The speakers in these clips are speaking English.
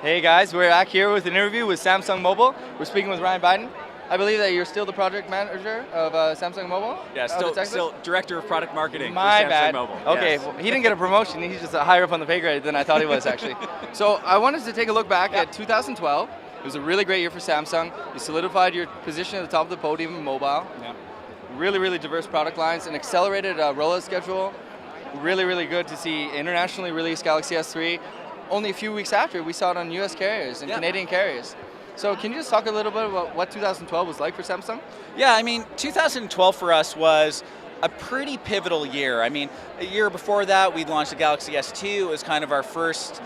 Hey guys, we're back here with an interview with Samsung Mobile. We're speaking with Ryan Bidan. I believe that you're still the project manager of Samsung Mobile? Yeah, still director of product marketing My for Samsung bad. Mobile. Okay, Yes. well, he didn't get a promotion. He's just higher up on the pay grade than I thought he was actually. So I wanted to take a look back at 2012. It was a really great year for Samsung. You solidified your position at the top of the podium in mobile. Yeah. Really, really diverse product lines, an accelerated rollout schedule. Really, really good to see internationally released Galaxy S3. Only a few weeks after, we saw it on US carriers and Canadian carriers. So can you just talk a little bit about what 2012 was like for Samsung? Yeah, I mean, 2012 for us was a pretty pivotal year. I mean, a year before that, we launched the Galaxy S2. It was kind of our first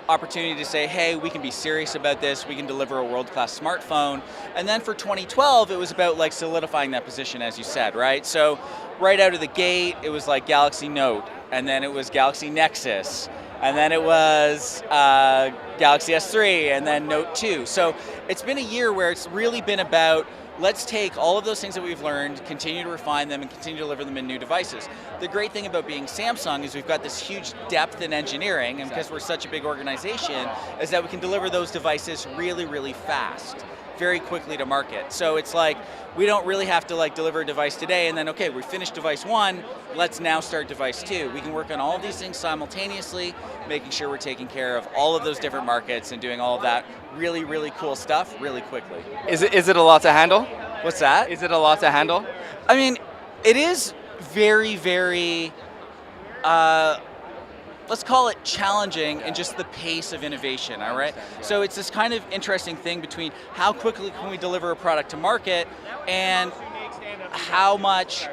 opportunity to say, hey, we can be serious about this. We can deliver a world-class smartphone. And then for 2012, it was about like solidifying that position, as you said, right? So right out of the gate, it was like Galaxy Note, and then it was Galaxy Nexus, and then it was Galaxy S3, and then Note 2. So it's been a year where it's really been about, let's take all of those things that we've learned, continue to refine them, and continue to deliver them in new devices. The great thing about being Samsung is we've got this huge depth in engineering, and because we're such a big organization, is that we can deliver those devices really, really fast, very quickly to market. So it's like, we don't really have to like deliver a device today and then, okay, we finished device 1, let's now start device 2. We can work on all of these things simultaneously, making sure we're taking care of all of those different markets and doing all of that really, really cool stuff really quickly. Is it a lot to handle? What's that? Is it a lot to handle? I mean, it is very, very, let's call it challenging in just the pace of innovation, all right? So it's this kind of interesting thing between how quickly can we deliver a product to market and how much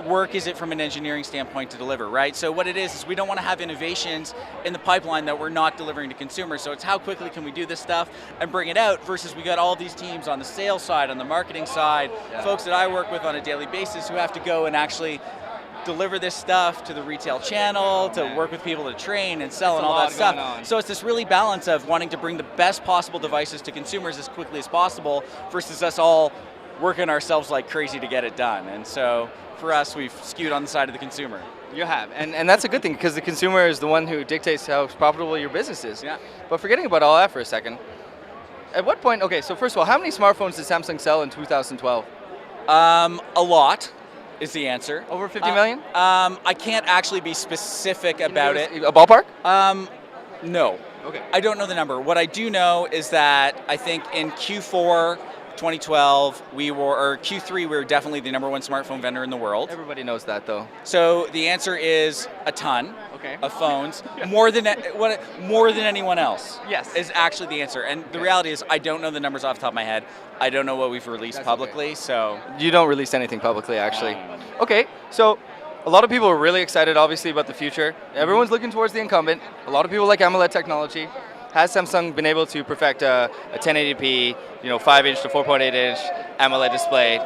work is it from an engineering standpoint to deliver, right? So what it is we don't want to have innovations in the pipeline that we're not delivering to consumers. So it's how quickly can we do this stuff and bring it out versus we got all these teams on the sales side, on the marketing side, folks that I work with on a daily basis who have to go and actually deliver this stuff to the retail channel, to work with people to train and sell and all that stuff. So it's this really balance of wanting to bring the best possible devices to consumers as quickly as possible versus us all working ourselves like crazy to get it done. And so for us, we've skewed on the side of the consumer. You have, and that's a good thing because the consumer is the one who dictates how profitable your business is. Yeah. But forgetting about all that for a second, at what point, okay, so first of all, how many smartphones did Samsung sell in 2012? A lot is the answer. Over 50 million? I can't actually be specific about it. A ballpark? No. Okay. I don't know the number. What I do know is that I think in Q4 2012, or Q3, we were definitely the #1 smartphone vendor in the world. Everybody knows that though. So the answer is a ton of phones, more than anyone else. Yes. Is actually the answer. And the reality is I don't know the numbers off the top of my head. I don't know what we've released publicly, so. You don't release anything publicly actually. Okay, so a lot of people are really excited obviously about the future. Everyone's looking towards the incumbent. A lot of people like AMOLED technology. Has Samsung been able to perfect a 1080p, 5-inch to 4.8-inch AMOLED display,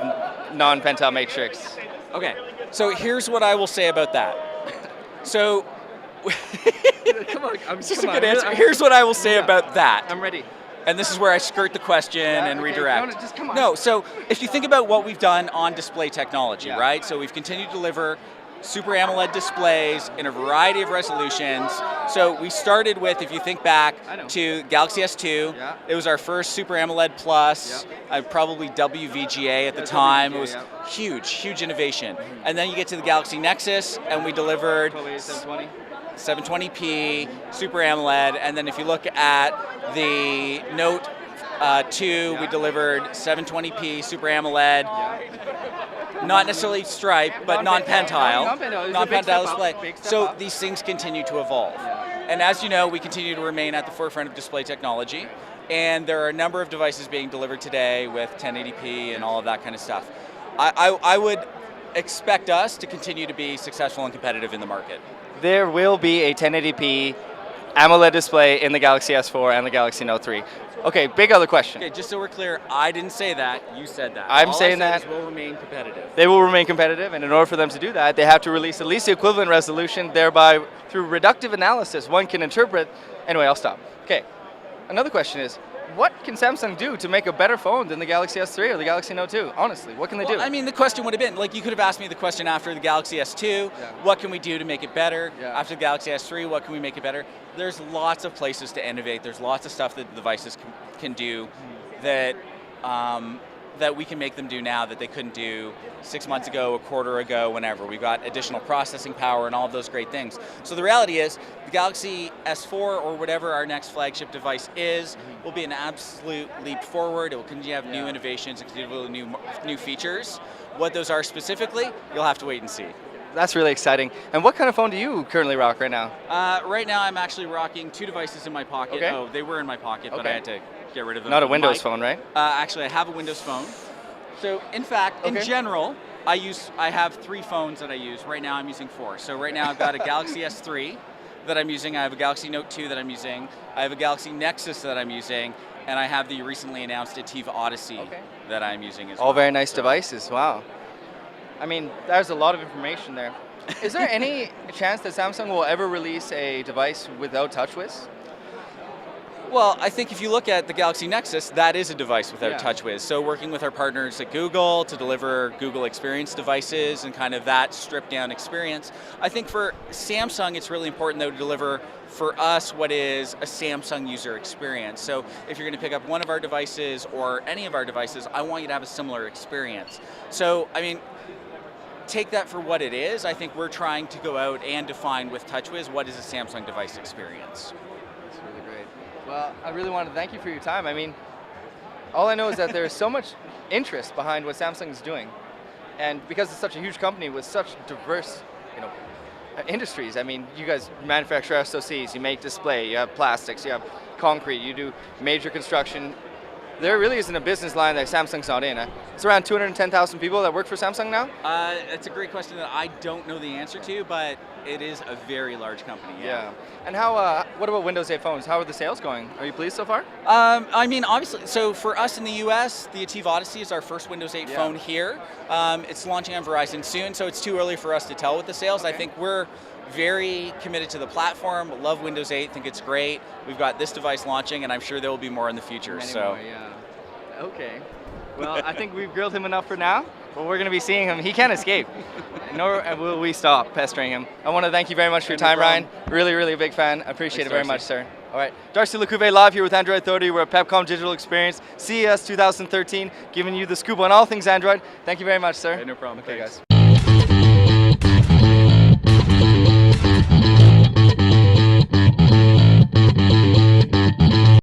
non-pentile matrix? Okay, so here's what I will say about that. So, Come on, this is a good answer. Here's what I will say about that. I'm ready. And this is where I skirt the question and redirect. No, just come on. No, so if you think about what we've done on display technology, right? So we've continued to deliver Super AMOLED displays in a variety of resolutions. So we started with, if you think back to Galaxy S2, it was our first Super AMOLED Plus, probably WVGA at the time. It was huge, huge innovation. And then you get to the Galaxy Nexus, and we delivered 720p, Super AMOLED, and then if you look at the Note 2, we delivered 720p, Super AMOLED, not necessarily stripe, but non-pentile display. So these things continue to evolve. And as you know, we continue to remain at the forefront of display technology, and there are a number of devices being delivered today with 1080p and all of that kind of stuff. I would expect us to continue to be successful and competitive in the market. There will be a 1080p AMOLED display in the Galaxy S4 and the Galaxy Note 3. Okay, big other question. Okay, just so we're clear, I didn't say that, you said that. I'm saying that. Will remain competitive. They will remain competitive, and in order for them to do that, they have to release at least the equivalent resolution, thereby, through reductive analysis, one can interpret. Anyway, I'll stop. Okay, another question is, what can Samsung do to make a better phone than the Galaxy S3 or the Galaxy Note 2? Honestly, what can they do? I mean, the question would have been, like, you could have asked me the question after the Galaxy S2, what can we do to make it better? After the Galaxy S3, what can we make it better? There's lots of places to innovate. There's lots of stuff that the devices can do that that we can make them do now that they couldn't do 6 months ago, a quarter ago, whenever. We've got additional processing power and all of those great things. So the reality is, the Galaxy S4 or whatever our next flagship device is, will be an absolute leap forward. It will continue to have new innovations, and continue to new features. What those are specifically, you'll have to wait and see. That's really exciting. And what kind of phone do you currently rock right now? Right now, I'm actually rocking 2 devices in my pocket. Okay. Oh, they were in my pocket, but I had to get rid of them. Not a Windows phone, right? Actually, I have a Windows phone. So, in fact, in general, I have 3 phones that I use. Right now, I'm using 4. So right now, I've got a Galaxy S3 that I'm using. I have a Galaxy Note 2 that I'm using. I have a Galaxy Nexus that I'm using. And I have the recently announced Ativa Odyssey that I'm using as well. All very nice devices, wow. I mean, there's a lot of information there. Is there any chance that Samsung will ever release a device without TouchWiz? Well, I think if you look at the Galaxy Nexus, that is a device without TouchWiz. So working with our partners at Google to deliver Google experience devices and kind of that stripped down experience, I think for Samsung it's really important though to deliver for us what is a Samsung user experience. So if you're going to pick up one of our devices or any of our devices, I want you to have a similar experience. So, I mean, take that for what it is. I think we're trying to go out and define with TouchWiz what is a Samsung device experience. That's really great. Well, I really want to thank you for your time. I mean, all I know is that there's so much interest behind what Samsung is doing. And because it's such a huge company with such diverse, industries. I mean, you guys manufacture SoCs, you make display, you have plastics, you have concrete, you do major construction. There really isn't a business line that Samsung's not in. It's around 210,000 people that work for Samsung now? It's a great question that I don't know the answer to, but it is a very large company. Yeah. And how? What about Windows 8 phones? How are the sales going? Are you pleased so far? I mean, obviously, so for us in the US, the Ativa Odyssey is our first Windows 8 phone here. It's launching on Verizon soon, so it's too early for us to tell with the sales. I think we're very committed to the platform, love Windows 8, think it's great. We've got this device launching, and I'm sure there will be more in the future. Many more, okay. Well, I think we've grilled him enough for now, but we're going to be seeing him. He can't escape, nor will we stop pestering him. I want to thank you very much for your time, Ryan. Really, really a big fan. I appreciate it very much, sir. All right, Darcy Lecouve live here with Android Authority. We're at Pepcom Digital Experience, CES 2013, giving you the scoop on all things Android. Thank you very much, sir. No problem. Okay, Thanks. guys.